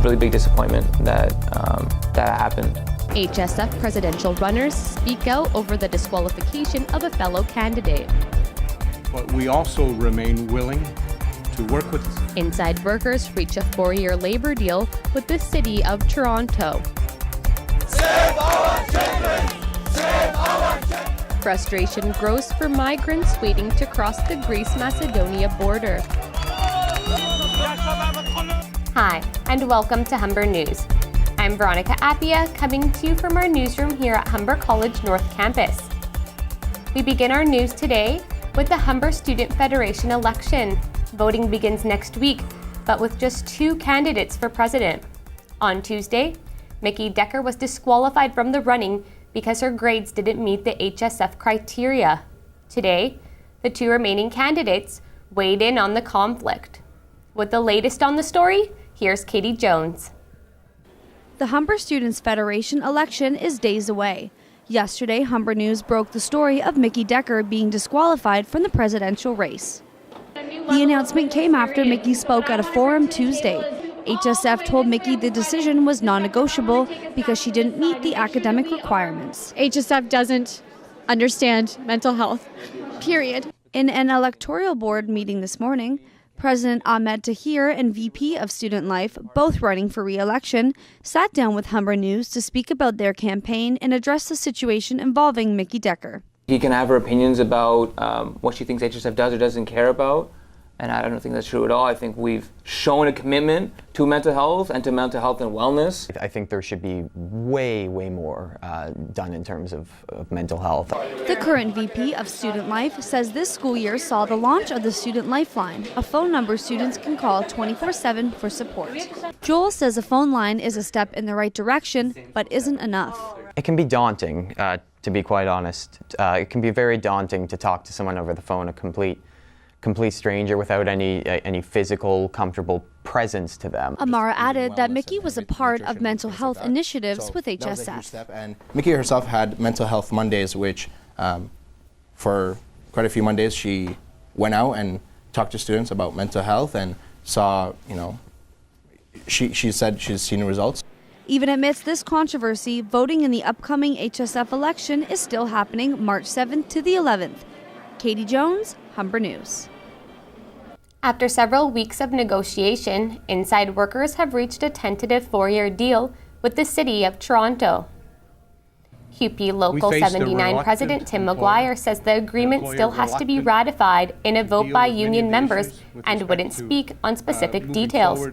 really big disappointment that that happened. HSF presidential runners speak out over the disqualification of a fellow candidate. But we also remain willing to work with. Inside workers reach a 4-year labor deal with the city of Toronto. Save our children! Save our children! Frustration grows for migrants waiting to cross the Greece-Macedonia border. Hi, and welcome to Humber News. I'm Veronica Appia, coming to you from our newsroom here at Humber College North Campus. We begin our news today with the Humber Student Federation election. Voting begins next week, but with just 2 candidates for president. On Tuesday, Mickey Decker was disqualified from the running because her grades didn't meet the HSF criteria. Today, the 2 remaining candidates weighed in on the conflict. With the latest on the story, here's Katie Jones. The Humber Students Federation election is days away. Yesterday, Humber News broke the story of Mickey Decker being disqualified from the presidential race. The announcement came after Mickey spoke at a forum Tuesday. HSF told Mickey the decision was non-negotiable because she didn't meet the academic requirements. HSF doesn't understand mental health, period. In an electoral board meeting this morning, President Ahmed Tahir and VP of Student Life, both running for re-election, sat down with Humber News to speak about their campaign and address the situation involving Mickey Decker. He can have her opinions about what she thinks HSF does or doesn't care about, and I don't think that's true at all. I think we've shown a commitment to mental health and to mental health and wellness. I think there should be way more done in terms of mental health. The current VP of Student Life says this school year saw the launch of the Student Lifeline, a phone number students can call 24/7 for support. Joel says a phone line is a step in the right direction, but isn't enough. It can be daunting, to be quite honest. It can be very daunting to talk to someone over the phone, a complete stranger without any physical, comfortable presence to them. Amara added that Mickey was a part of mental health initiatives with HSF. And Mickey herself had Mental Health Mondays, which for quite a few Mondays she went out and talked to students about mental health and saw, she said she's seen results. Even amidst this controversy, voting in the upcoming HSF election is still happening March 7th to the 11th. Katie Jones, Humber News. After several weeks of negotiation, inside workers have reached a tentative 4-year deal with the city of Toronto. CUPE Local 79 President Tim Maguire says the agreement still has to be ratified in a vote by union members and wouldn't speak on specific details.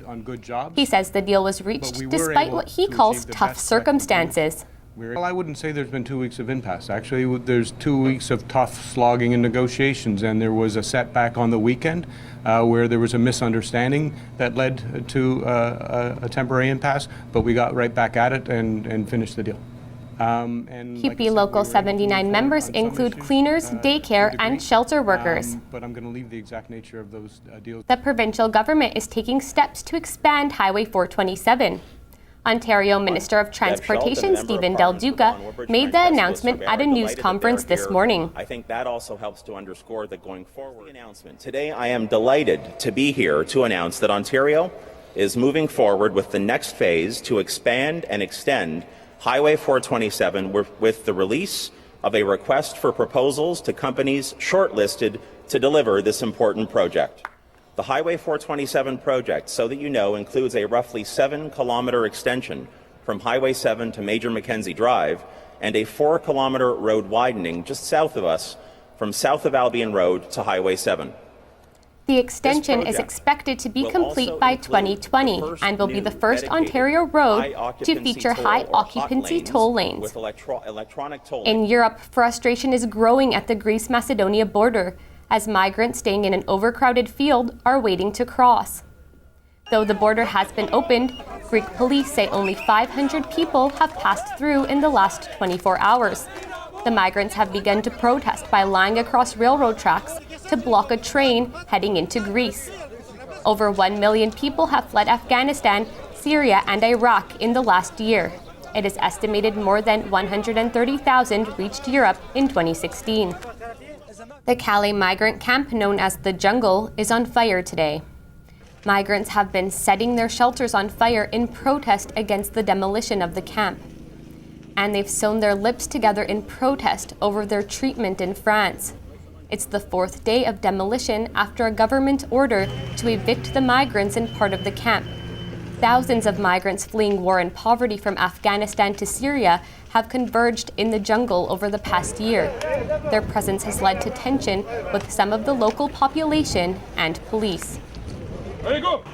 He says the deal was reached despite what he calls tough circumstances. Well, I wouldn't say there's been 2 weeks of impasse. Actually, there's 2 weeks of tough slogging and negotiations, and there was a setback on the weekend where there was a misunderstanding that led to a temporary impasse, but we got right back at it and finished the deal. CUPE Local 79 members include cleaners, daycare, and shelter workers. But I'm going to leave the exact nature of those deals. The provincial government is taking steps to expand Highway 427. Ontario Minister of Transportation Stephen Del Duca made the announcement at a news conference this morning. I think that also helps to underscore that going forward. Announcement. Today I am delighted to be here to announce that Ontario is moving forward with the next phase to expand and extend Highway 427 with the release of a request for proposals to companies shortlisted to deliver this important project. The Highway 427 project, so that you know, includes a roughly 7-kilometer extension from Highway 7 to Major Mackenzie Drive and a 4-kilometer road widening just south of us from south of Albion Road to Highway 7. The extension is expected to be complete by 2020 and will be the first Ontario road to feature high-occupancy toll lanes. In Europe, frustration is growing at the Greece-Macedonia border as migrants staying in an overcrowded field are waiting to cross. Though the border has been opened, Greek police say only 500 people have passed through in the last 24 hours. The migrants have begun to protest by lying across railroad tracks to block a train heading into Greece. Over 1 million people have fled Afghanistan, Syria, and Iraq in the last year. It is estimated more than 130,000 reached Europe in 2016. The Calais migrant camp known as the Jungle is on fire today. Migrants have been setting their shelters on fire in protest against the demolition of the camp. And they've sewn their lips together in protest over their treatment in France. It's the 4th day of demolition after a government order to evict the migrants in part of the camp. Thousands of migrants fleeing war and poverty from Afghanistan to Syria have converged in the jungle over the past year. Their presence has led to tension with some of the local population and police.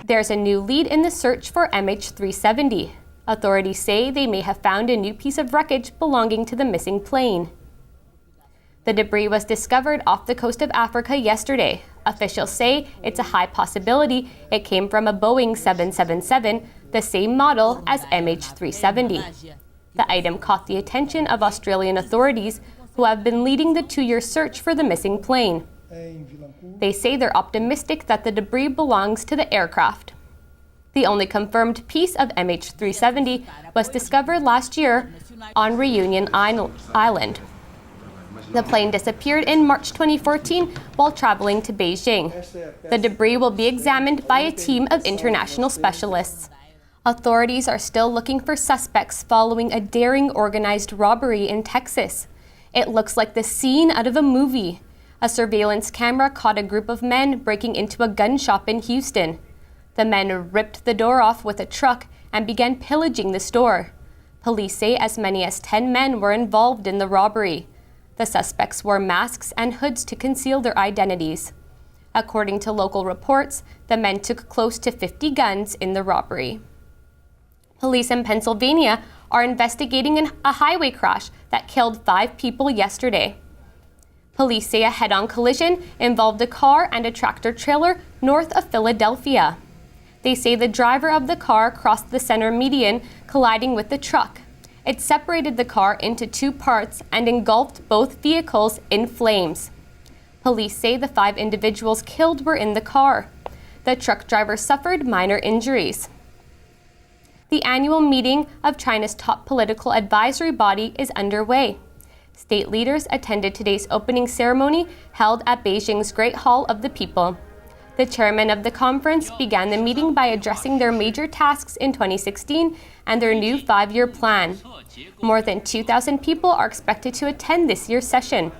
There's a new lead in the search for MH370. Authorities say they may have found a new piece of wreckage belonging to the missing plane. The debris was discovered off the coast of Africa yesterday. Officials say it's a high possibility it came from a Boeing 777, the same model as MH370. The item caught the attention of Australian authorities, who have been leading the 2-year search for the missing plane. They say they're optimistic that the debris belongs to the aircraft. The only confirmed piece of MH370 was discovered last year on Reunion Island. The plane disappeared in March 2014 while traveling to Beijing. The debris will be examined by a team of international specialists. Authorities are still looking for suspects following a daring organized robbery in Texas. It looks like the scene out of a movie. A surveillance camera caught a group of men breaking into a gun shop in Houston. The men ripped the door off with a truck and began pillaging the store. Police say as many as 10 men were involved in the robbery. The suspects wore masks and hoods to conceal their identities. According to local reports, the men took close to 50 guns in the robbery. Police in Pennsylvania are investigating a highway crash that killed 5 people yesterday. Police say a head-on collision involved a car and a tractor-trailer north of Philadelphia. They say the driver of the car crossed the center median, colliding with the truck. It separated the car into 2 parts and engulfed both vehicles in flames. Police say the 5 individuals killed were in the car. The truck driver suffered minor injuries. The annual meeting of China's top political advisory body is underway. State leaders attended today's opening ceremony held at Beijing's Great Hall of the People. The chairman of the conference began the meeting by addressing their major tasks in 2016 and their new 5-year plan. More than 2,000 people are expected to attend this year's session.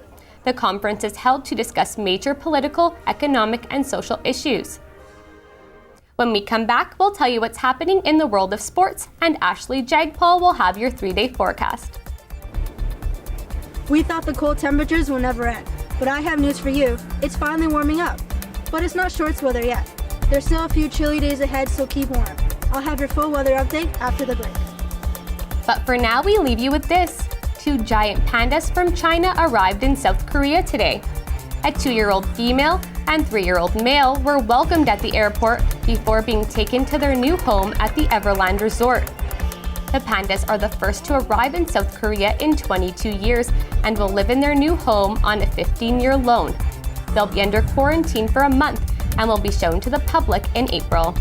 The conference is held to discuss major political, economic, and social issues. When we come back, we'll tell you what's happening in the world of sports, and Ashley Jagpal will have your 3-day forecast. We thought the cold temperatures will never end, but I have news for you. It's finally warming up. But it's not shorts weather yet. There's still a few chilly days ahead, so keep warm. I'll have your full weather update after the break. But for now, we leave you with this. 2 giant pandas from China arrived in South Korea today. A 2-year-old female and 3-year-old male were welcomed at the airport before being taken to their new home at the Everland Resort. The pandas are the first to arrive in South Korea in 22 years and will live in their new home on a 15-year loan. They'll be under quarantine for a month and will be shown to the public in April.